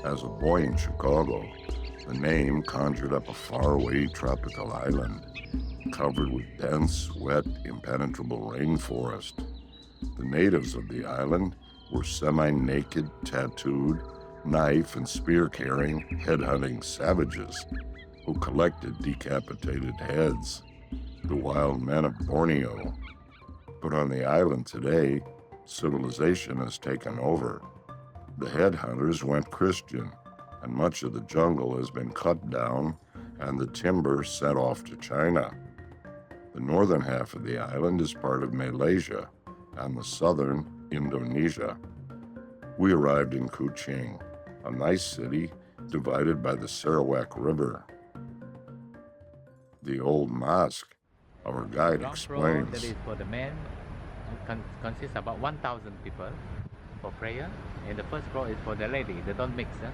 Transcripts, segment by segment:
As a boy in Chicago, the name conjured up a faraway tropical island covered with dense, wet, impenetrable rainforest. The natives of the island were semi-naked, tattooed, knife and spear-carrying, head-hunting savages who collected decapitated heads, the wild men of Borneo. But on the island today, civilization has taken over. The headhunters went Christian, and much of the jungle has been cut down and the timber sent off to China. The northern half of the island is part of Malaysia and the southern Indonesia. We arrived in Kuching, a nice city divided by the Sarawak River. The old mosque, our guide explains. That is for the men, consists about 1,000 people for prayer, and the first row is for the lady. They don't mix, huh?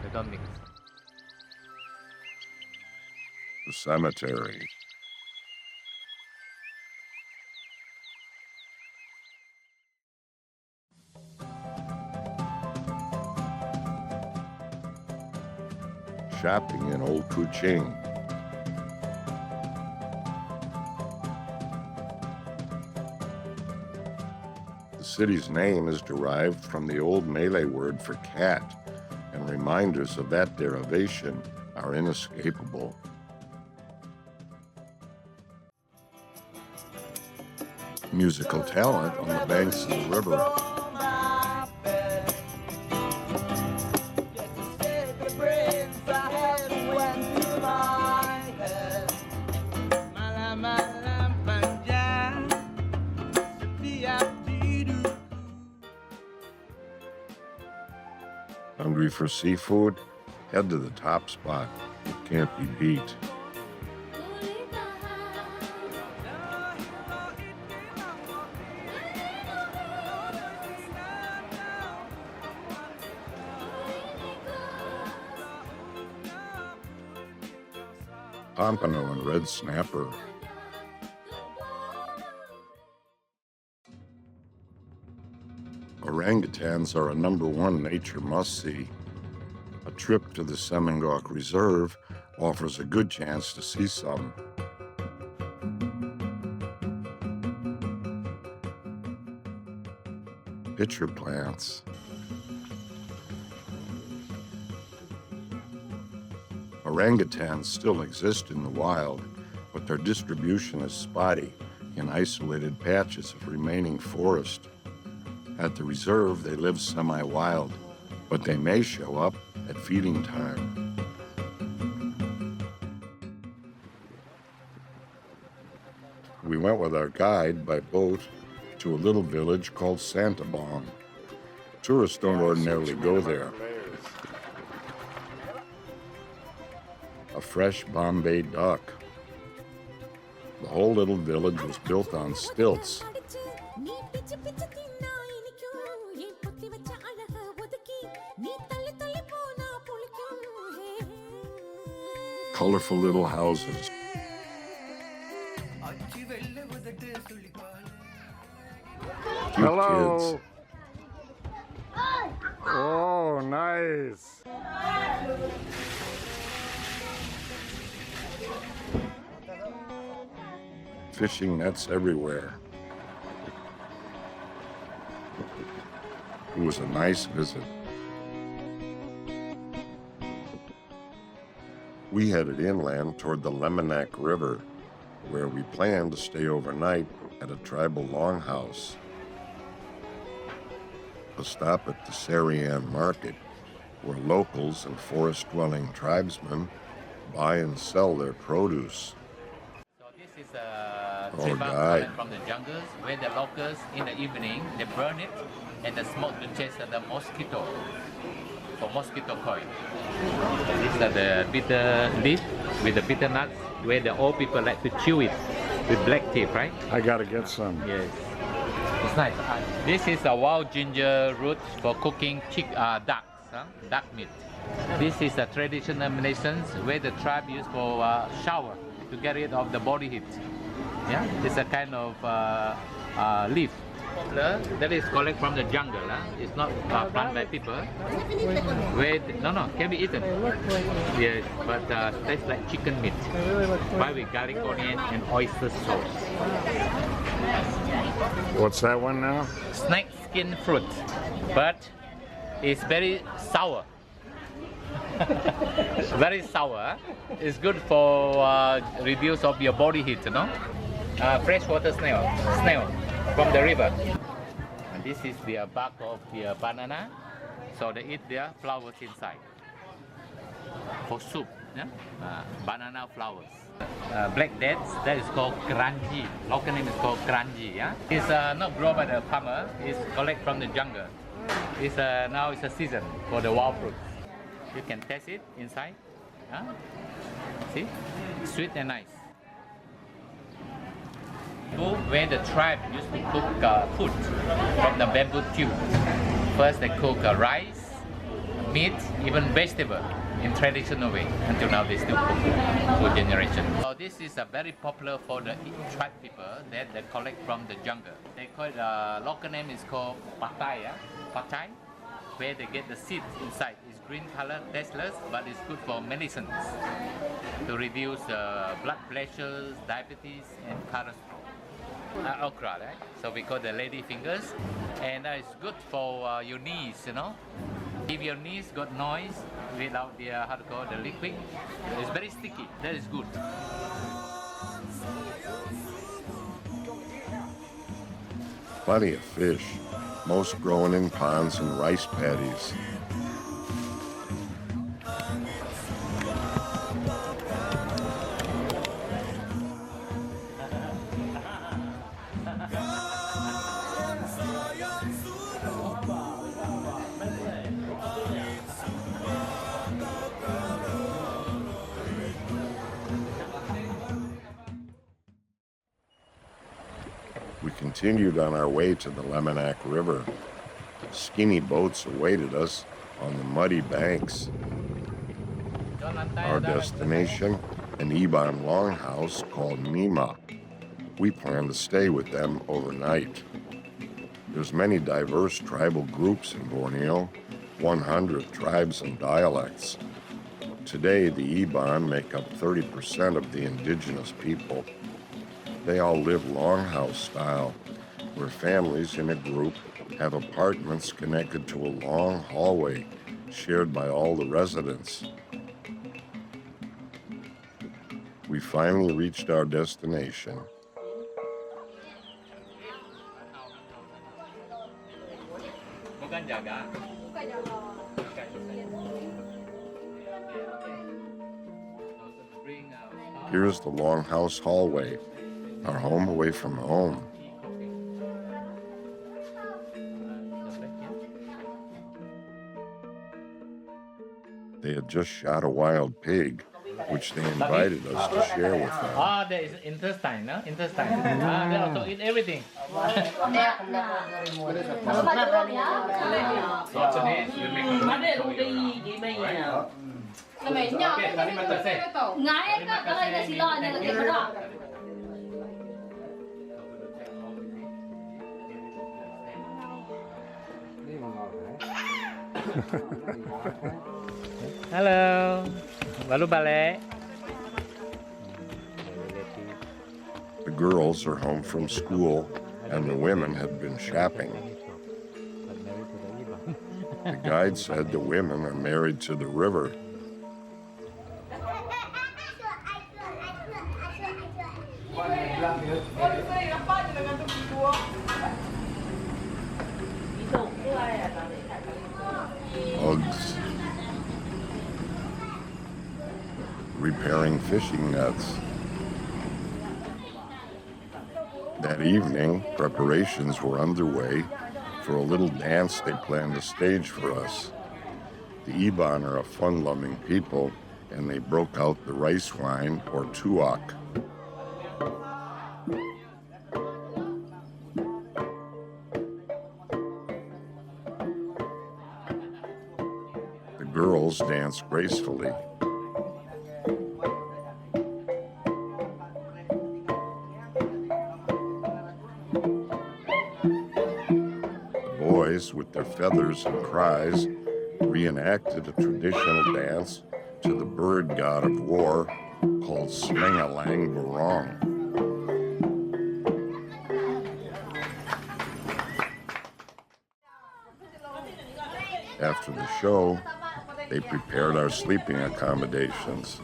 They don't mix. The cemetery. Shopping in Old Kuching. The city's name is derived from the old Malay word for cat, and reminders of that derivation are inescapable. Musical talent on the banks of the river. Hungry for seafood? Head to the top spot. It can't be beat. Pompano and red snapper. Orangutans are a #1 nature must-see. A trip to the Semingok Reserve offers a good chance to see some. Pitcher plants. Orangutans still exist in the wild, but their distribution is spotty in isolated patches of remaining forest. At the reserve, they live semi-wild, but they may show up at feeding time. We went with our guide by boat to a little village called Santabong. Tourists don't ordinarily go there. A fresh Bombay duck. The whole little village was built on stilts. Colorful little houses. Cute Hello. kids. Oh, nice. Fishing nets everywhere. It was a nice visit. We headed inland toward the Lemonac River, where we planned to stay overnight at a tribal longhouse. A stop at the Sarian Market, where locals and forest-dwelling tribesmen buy and sell their produce. So this is a Oh, tribal guide. from the jungles, where the locals in the evening they burn it and the smoke to chase the mosquito for mosquito coil. These are the bitter leaf with the bitter nuts, where the old people like to chew it with black tape, right? I gotta get some. Yes, it's nice. This is a wild ginger root for cooking ducks, duck meat. This is a traditional Malaysians where the tribe use for shower to get rid of the body heat. Yeah, it's a kind of leaf popular. That is collect from the jungle. It's not planted by people. No, can be eaten. Yes, but tastes like chicken meat. Fried with garlic, onion, and oyster sauce. What's that one now? Snake skin fruit, but it's very sour. Very sour. It's good for reduce of your body heat, you know. Freshwater snail from the river. And this is the bark of the banana. So they eat their flowers inside for soup. Yeah? Banana flowers. Black dates, that is called crunchy. Local name is called crunchy. Yeah? It's not grown by the farmer. It's collect from the jungle. It's now it's a season for the wild fruit. You can taste it inside. Huh? See? Sweet and nice. Where the tribe used to cook food from the bamboo tube. First they cook rice, meat, even vegetable in traditional way. Until now they still cook for generation. So this is very popular for the tribe people that they collect from the jungle. They call it, local name is called patai. Patai, where they get the seeds inside. It's green color, tasteless, but it's good for medicines to reduce blood pressure, diabetes, and cholesterol. Okra, right? So we call the lady fingers, and it's good for your knees, you know. If your knees got noise without the how to call the liquid, it's very sticky. That is good. Plenty of fish, most growing in ponds and rice paddies. We continued on our way to the Lemonac River. Skinny boats awaited us on the muddy banks. Our destination, an Eban longhouse called Nima. We plan to stay with them overnight. There's many diverse tribal groups in Borneo, 100 tribes and dialects. Today, the Eban make up 30% of the indigenous people. They all live longhouse style, where families in a group have apartments connected to a long hallway shared by all the residents. We finally reached our destination. Here's the longhouse hallway, our home away from home. They had just shot a wild pig, which they invited us to share with them. Ah, there is intestine, no? Intestine. They also eat everything. Halo, baru balik. The girls are home from school, and the women had been shopping. The guide said the women are married to the river. Hugs. Repairing fishing nets. That evening, preparations were underway for a little dance they planned to stage for us. The Eban are a fun-loving people, and they broke out the rice wine, or tuak. The girls danced gracefully. boys, with their feathers and cries, reenacted a traditional dance to the bird god of war called Sling-a-Lang Barong. After the show, they prepared our sleeping accommodations.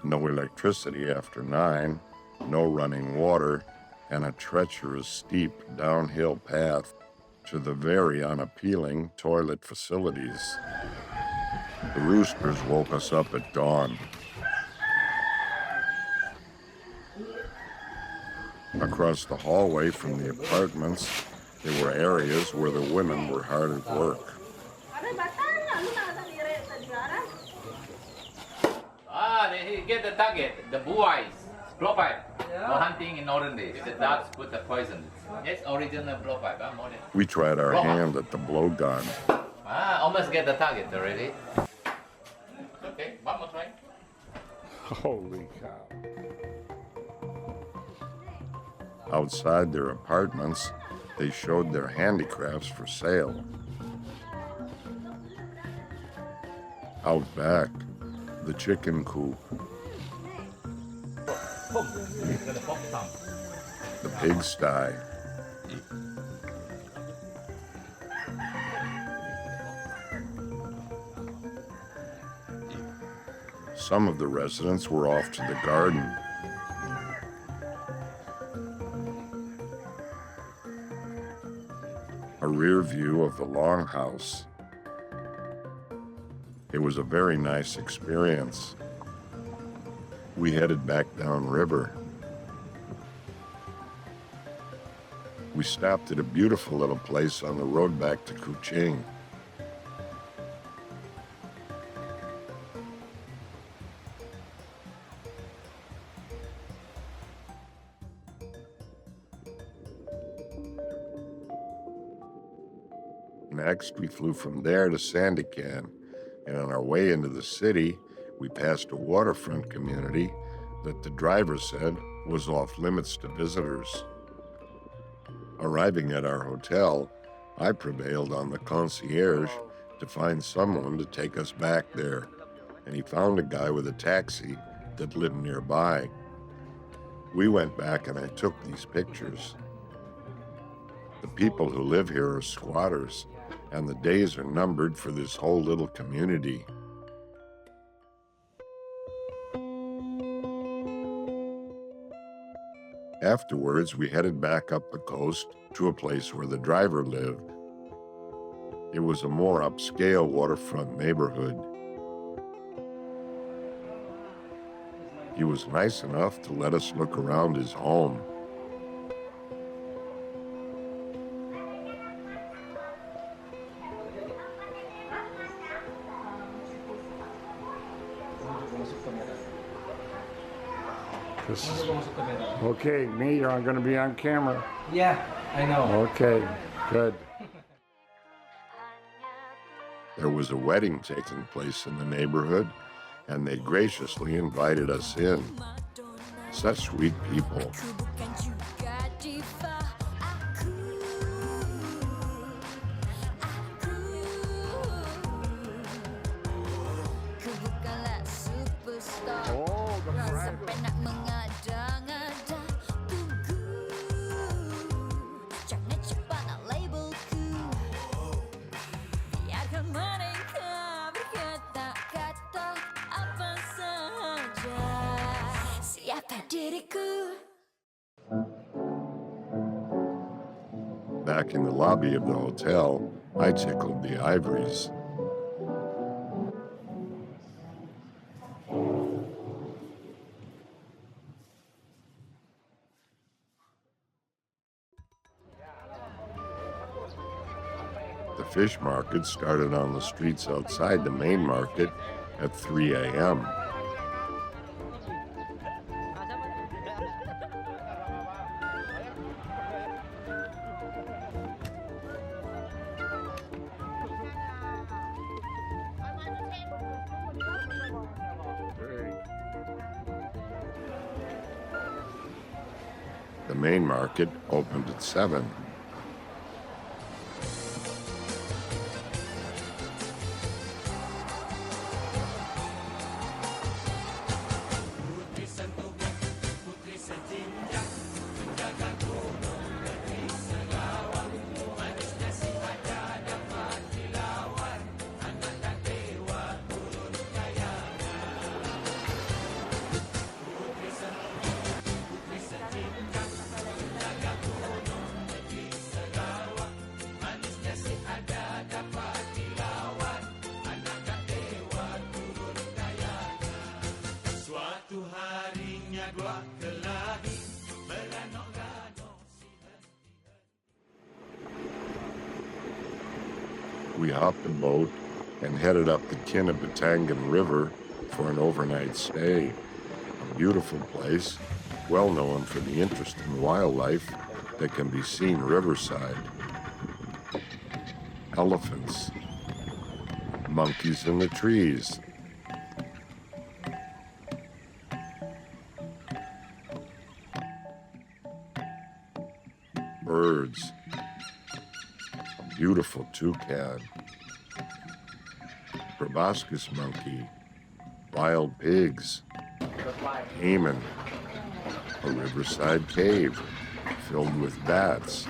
No electricity after 9, no running water, and a treacherous, steep downhill path to the very unappealing toilet facilities. The roosters woke us up at dawn. Across the hallway from the apartments, there were areas where the women were hard at work. They get the target, the blue eyes, blowpipe. No hunting in northern days. The dogs put the poison. It's original blowpipe. We tried our hand at the blowgun. Almost get the target already. Okay, one more try. Holy cow. Outside their apartments, they showed their handicrafts for sale. Out back, the chicken coop, the pigsty, some of the residents were off to the garden. A rear view of the longhouse. It was a very nice experience. We headed back downriver. We stopped at a beautiful little place on the road back to Kuching. Next, we flew from there to Sandakan, and on our way into the city, we passed a waterfront community that the driver said was off limits to visitors. Arriving at our hotel, I prevailed on the concierge to find someone to take us back there, and he found a guy with a taxi that lived nearby. We went back and I took these pictures. The people who live here are squatters, and the days are numbered for this whole little community. Afterwards, we headed back up the coast to a place where the driver lived. It was a more upscale waterfront neighborhood. He was nice enough to let us look around his home. Okay, me, you're going to be on camera. Yeah, I know. Okay, good. There was a wedding taking place in the neighborhood, and they graciously invited us in. Such sweet people. Back in the lobby of the hotel, I tickled the ivories. The fish market started on the streets outside the main market at 3 a.m. The main market opened at 7. We hopped a boat and headed up the Kinabatangan River for an overnight stay. A beautiful place, well known for the interesting wildlife that can be seen riverside. Elephants, monkeys in the trees, birds, a beautiful toucan, proboscis monkey, wild pigs, caiman, a riverside cave filled with bats,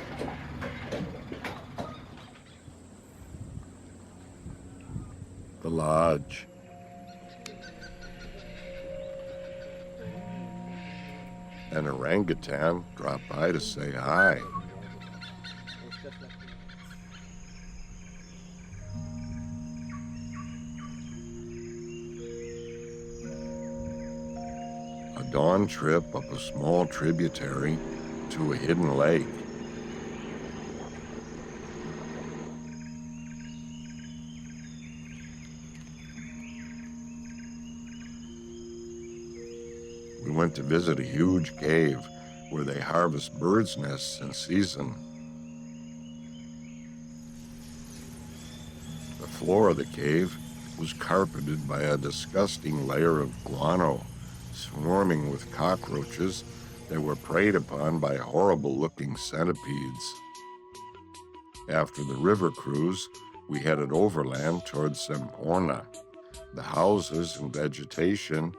the lodge, an orangutan dropped by to say hi. A dawn trip up a small tributary to a hidden lake. We went to visit a huge cave where they harvest birds' nests in season. The floor of the cave was carpeted by a disgusting layer of guano, swarming with cockroaches that were preyed upon by horrible-looking centipedes. After the river cruise, we headed overland towards Semporna. The houses and vegetation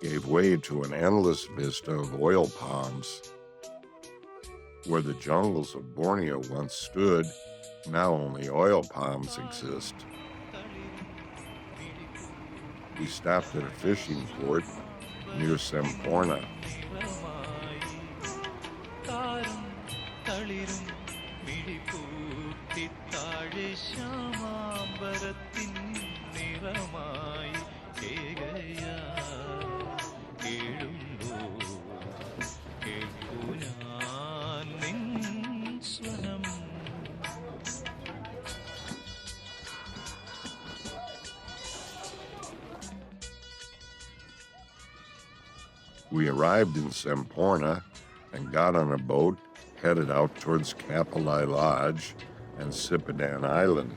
gave way to an endless vista of oil palms. Where the jungles of Borneo once stood, now only oil palms exist. We stopped at a fishing port near Semporna. We arrived in Semporna and got on a boat headed out towards Kapolai Lodge and Sipadan Island,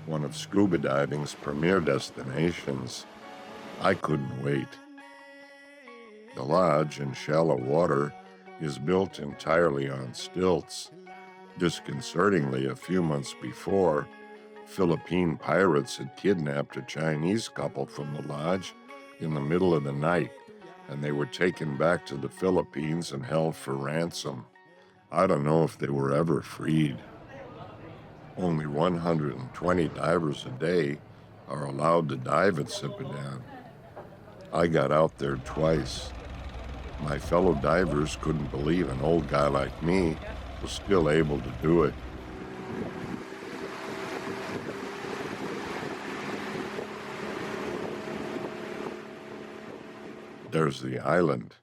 one of scuba diving's premier destinations. I couldn't wait. The lodge in shallow water is built entirely on stilts. Disconcertingly, a few months before, Philippine pirates had kidnapped a Chinese couple from the lodge in the middle of the night, and they were taken back to the Philippines and held for ransom. I don't know if they were ever freed. Only 120 divers a day are allowed to dive at Sipadan. I got out there twice. My fellow divers couldn't believe an old guy like me was still able to do it. There's the island.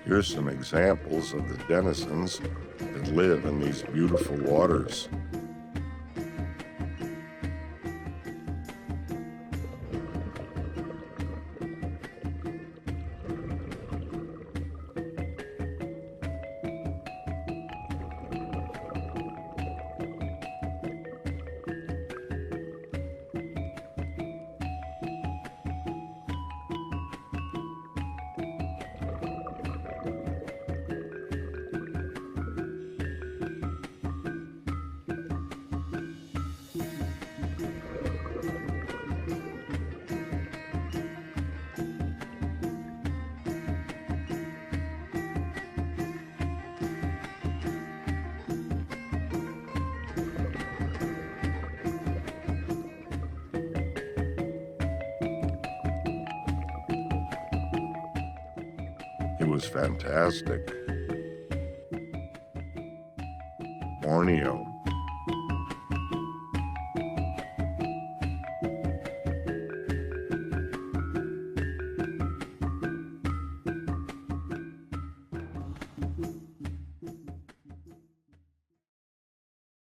Here's some examples of the denizens that live in these beautiful waters. It was fantastic. Borneo.